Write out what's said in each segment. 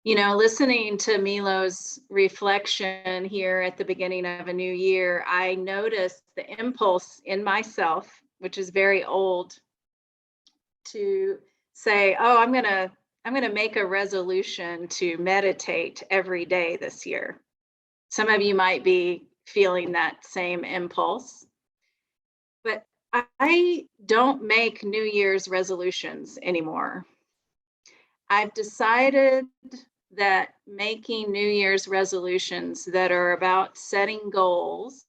Listening to Milo's reflection here at the beginning of a new year, I noticed the impulse in myself, which is very old, to say, "Oh, I'm gonna make a resolution to meditate every day this year." Some of you might be feeling that same impulse, but I don't make New Year's resolutions anymore. I've decided that making New Year's resolutions that are about setting goals,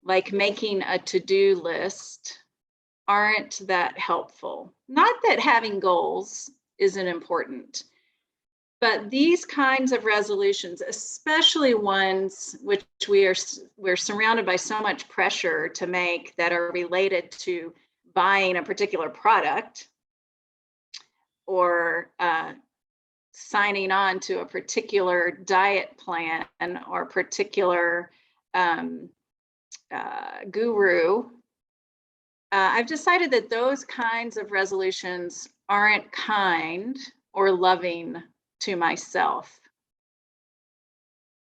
like making a to-do list, aren't that helppful. Not that having goals isn't important, but these kinds of resolutions, especially ones which we're surrounded by so much pressure to make that are related to buying a particular product or signing on to a particular diet plan or particular guru, I've decided that those kinds of resolutions aren't kind or loving to myself.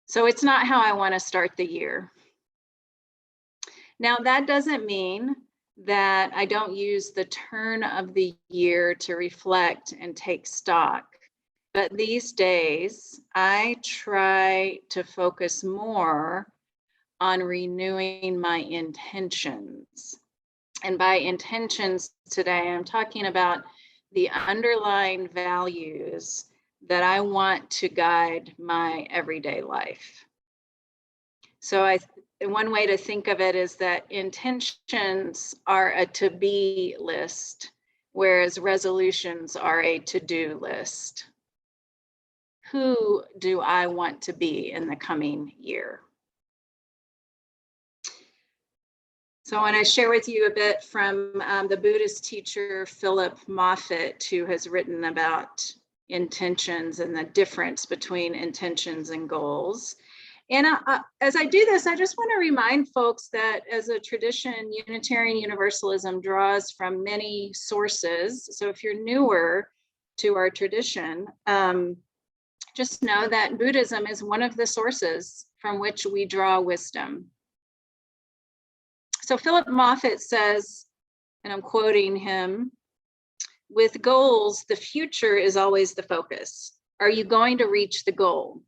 So it's not how I want to start the year. Now, that doesn't mean that I don't use the turn of the year to reflect and take stock. But these days, I try to focus more on renewing my intentions. And by intentions today, I'm talking about the underlying values that I want to guide my everyday life. So one way to think of it is that intentions are a to-be list, whereas resolutions are a to-do list. Who do I want to be in the coming year? So I want to share with you a bit from the Buddhist teacher Philip Moffitt, who has written about intentions and the difference between intentions and goals. And as I do this, I just want to remind folks that as a tradition, Unitarian Universalism draws from many sources. So if you're newer to our tradition, just know that Buddhism is one of the sources from which we draw wisdom. So Philip Moffitt says, and I'm quoting him, "With goals, the future is always the focus. Are you going to reach the goal?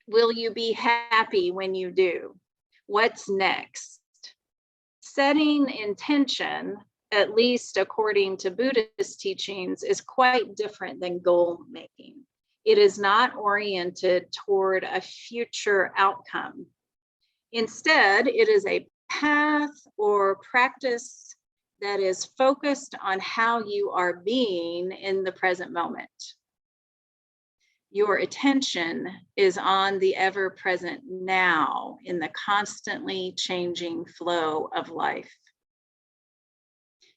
Will you be happy when you do? What's next?" Setting intention, at least according to Buddhist teachings, is quite different than goal making. It is not oriented toward a future outcome. Instead, it is a path or practice that is focused on how you are being in the present moment. Your attention is on the ever-present now in the constantly changing flow of life.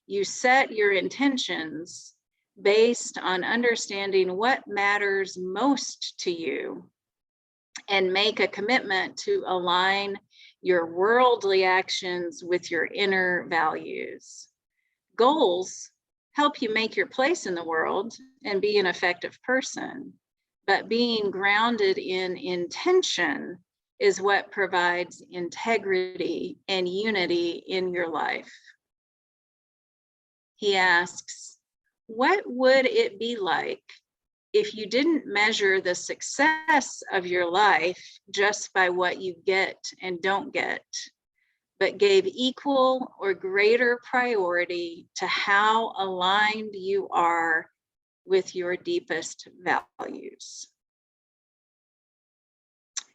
You set your intentions based on understanding what matters most to you and make a commitment to align your worldly actions with your inner values. Goals help you make your place in the world and be an effective person, but being grounded in intention is what provides integrity and unity in your life. He asks, what would it be like if you didn't measure the success of your life just by what you get and don't get, but gave equal or greater priority to how aligned you are with your deepest values?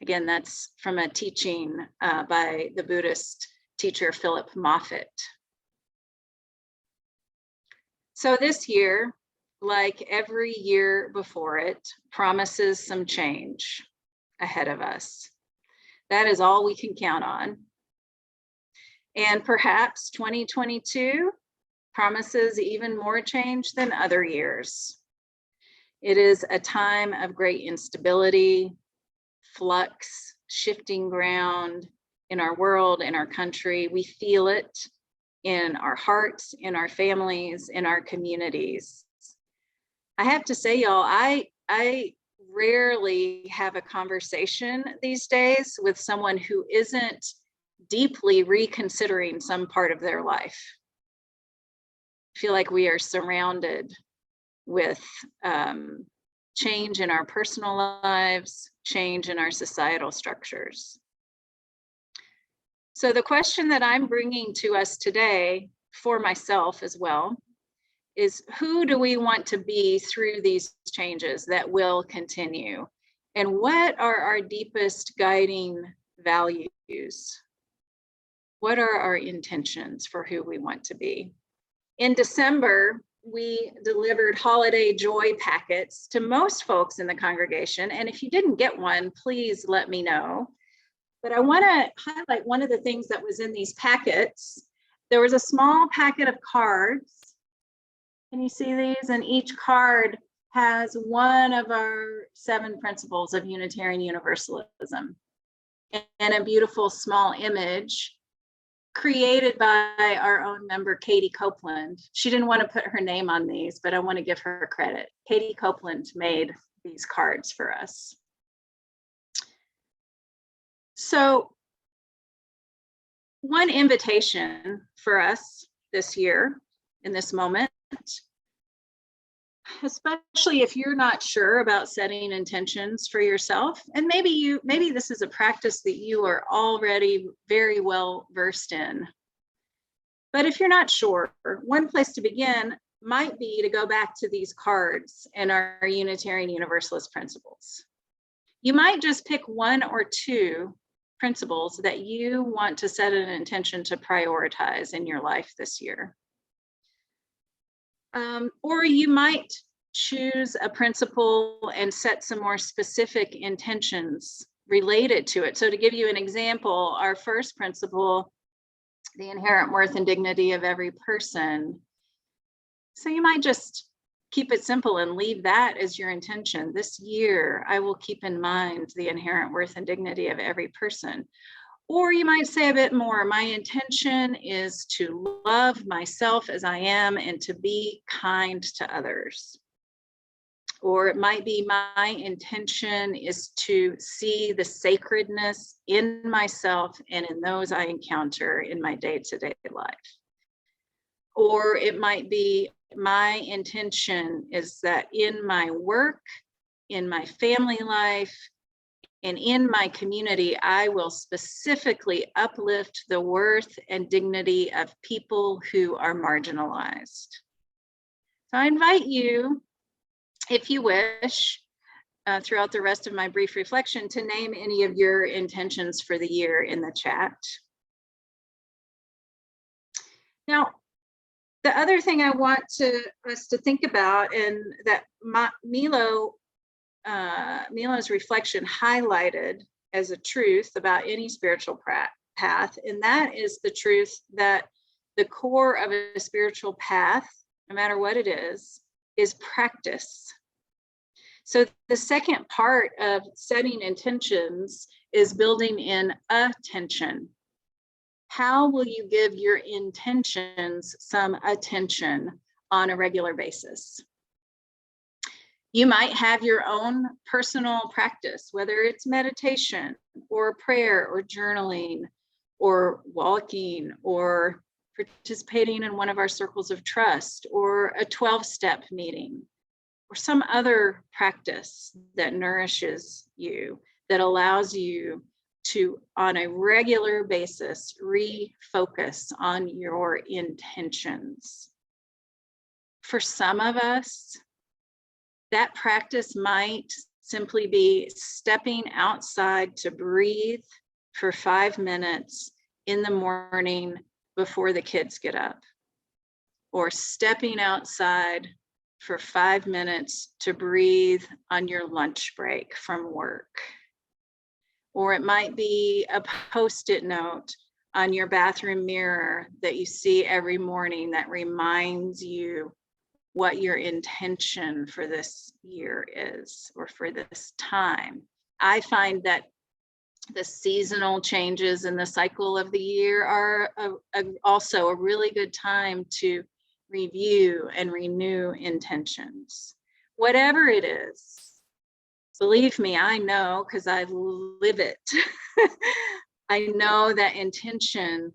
Again, that's from a teaching by the Buddhist teacher Philip Moffitt. So this year, like every year before it, promises some change ahead of us. That is all we can count on. And perhaps 2022 promises even more change than other years. It is a time of great instability, flux, shifting ground in our world, in our country. We feel it in our hearts, in our families, in our communities. I have to say, y'all, I I rarely have a conversation these days with someone who isn't deeply reconsidering some part of their life. I feel like we are surrounded with change in our personal lives, change in our societal structures. So the question that I'm bringing to us today, for myself as well, is who do we want to be through these changes that will continue? And what are our deepest guiding values? What are our intentions for who we want to be? In December, we delivered holiday joy packets to most folks in the congregation. And if you didn't get one, please let me know. But I want to highlight one of the things that was in these packets. There was a small packet of cards. Can you see these? And each card has one of our 7 principles of Unitarian Universalism and a beautiful small image created by our own member, Katie Copeland. She didn't want to put her name on these, but I want to give her credit. Katie Copeland made these cards for us. So one invitation for us this year in this moment, especially if you're not sure about setting intentions for yourself, and maybe this is a practice that you are already very well versed in. But if you're not sure, one place to begin might be to go back to these cards and our Unitarian Universalist principles. You might just pick 1 or 2 principles that you want to set an intention to prioritize in your life this year. Or you might choose a principle and set some more specific intentions related to it. So to give you an example, our first principle, the inherent worth and dignity of every person. So you might just keep it simple and leave that as your intention. This year, I will keep in mind the inherent worth and dignity of every person. Or you might say a bit more, my intention is to love myself as I am and to be kind to others. Or it might be my intention is to see the sacredness in myself and in those I encounter in my day-to-day life. Or it might be my intention is that in my work, in my family life, and in my community, I will specifically uplift the worth and dignity of people who are marginalized. So I invite you, if you wish, throughout the rest of my brief reflection, to name any of your intentions for the year in the chat. Now, the other thing I want us to think about, and that Milo's reflection highlighted as a truth about any spiritual path, and that is the truth that the core of a spiritual path, no matter what it is practice. So the second part of setting intentions is building in attention. How will you give your intentions some attention on a regular basis? You might have your own personal practice, whether it's meditation or prayer or journaling or walking or participating in one of our circles of trust or a 12-step meeting or some other practice that nourishes you, that allows you to, on a regular basis, refocus on your intentions. For some of us, that practice might simply be stepping outside to breathe for 5 minutes in the morning before the kids get up, or stepping outside for 5 minutes to breathe on your lunch break from work. Or it might be a Post-it note on your bathroom mirror that you see every morning that reminds you what your intention for this year is, or for this time. I find that the seasonal changes in the cycle of the year are also a really good time to review and renew intentions. Whatever it is, Believe me, I know because I live it. I know that attention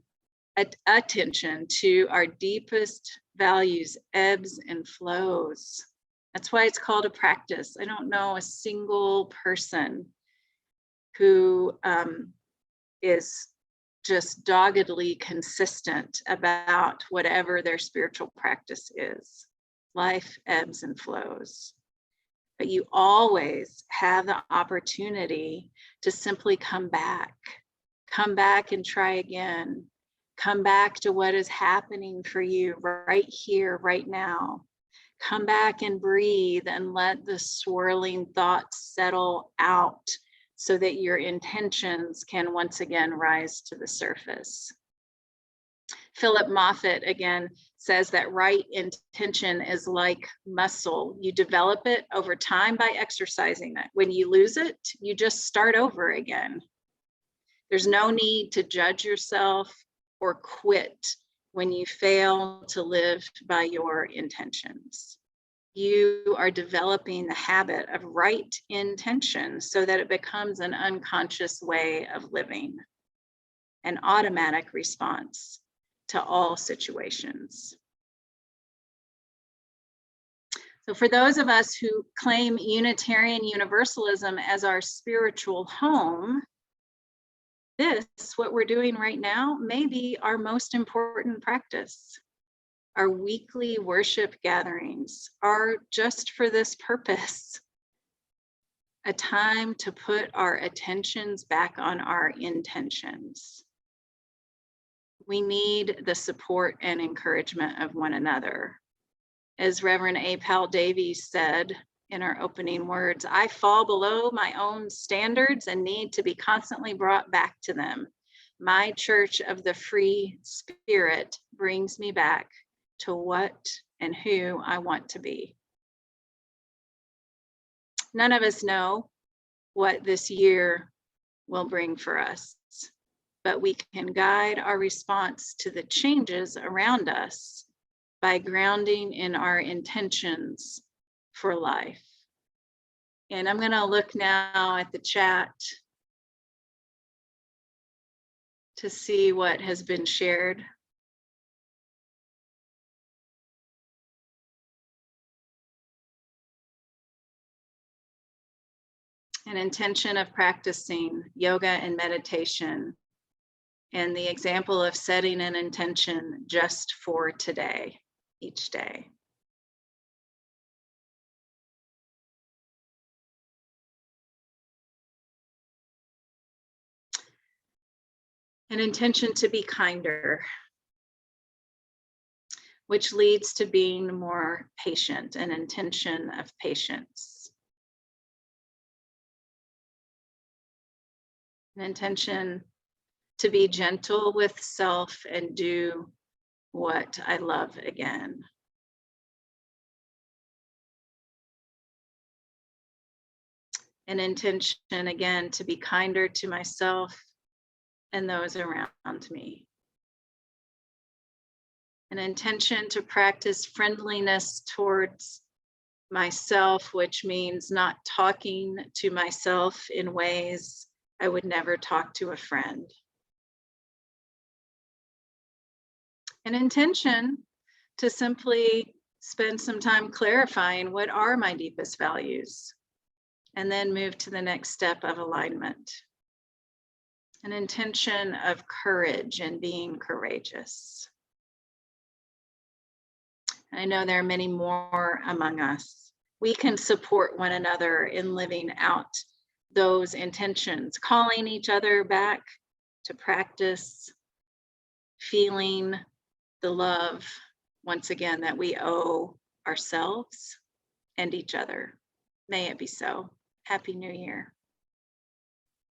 to our deepest values ebbs and flows. That's why it's called a practice. I don't know a single person who is just doggedly consistent about whatever their spiritual practice is. Life ebbs and flows. But you always have the opportunity to simply come back and try again. Come back to what is happening for you right here, right now. Come back and breathe and let the swirling thoughts settle out so that your intentions can once again rise to the surface. Philip Moffitt again says that right intention is like muscle. You develop it over time by exercising it. When you lose it, you just start over again. There's no need to judge yourself or quit when you fail to live by your intentions. You are developing the habit of right intention so that it becomes an unconscious way of living, an automatic response to all situations. So for those of us who claim Unitarian Universalism as our spiritual home, what we're doing right now, may be our most important practice. Our weekly worship gatherings are just for this purpose, a time to put our attentions back on our intentions. We need the support and encouragement of one another. As Reverend A. Powell Davies said in our opening words, I fall below my own standards and need to be constantly brought back to them. My church of the free spirit brings me back to what and who I want to be. None of us know what this year will bring for us, but we can guide our response to the changes around us by grounding in our intentions for life. And I'm going to look now at the chat to see what has been shared. An intention of practicing yoga and meditation, and the example of setting an intention just for today, each day. An intention to be kinder, which leads to being more patient, an intention of patience. An intention to be gentle with self and do what I love again. An intention again to be kinder to myself and those around me. An intention to practice friendliness towards myself, which means not talking to myself in ways I would never talk to a friend. An intention to simply spend some time clarifying what are my deepest values, and then move to the next step of alignment. An intention of courage and being courageous. I know there are many more among us. We can support one another in living out those intentions, calling each other back to practice, feeling the love, once again, that we owe ourselves and each other. May it be so. Happy New Year.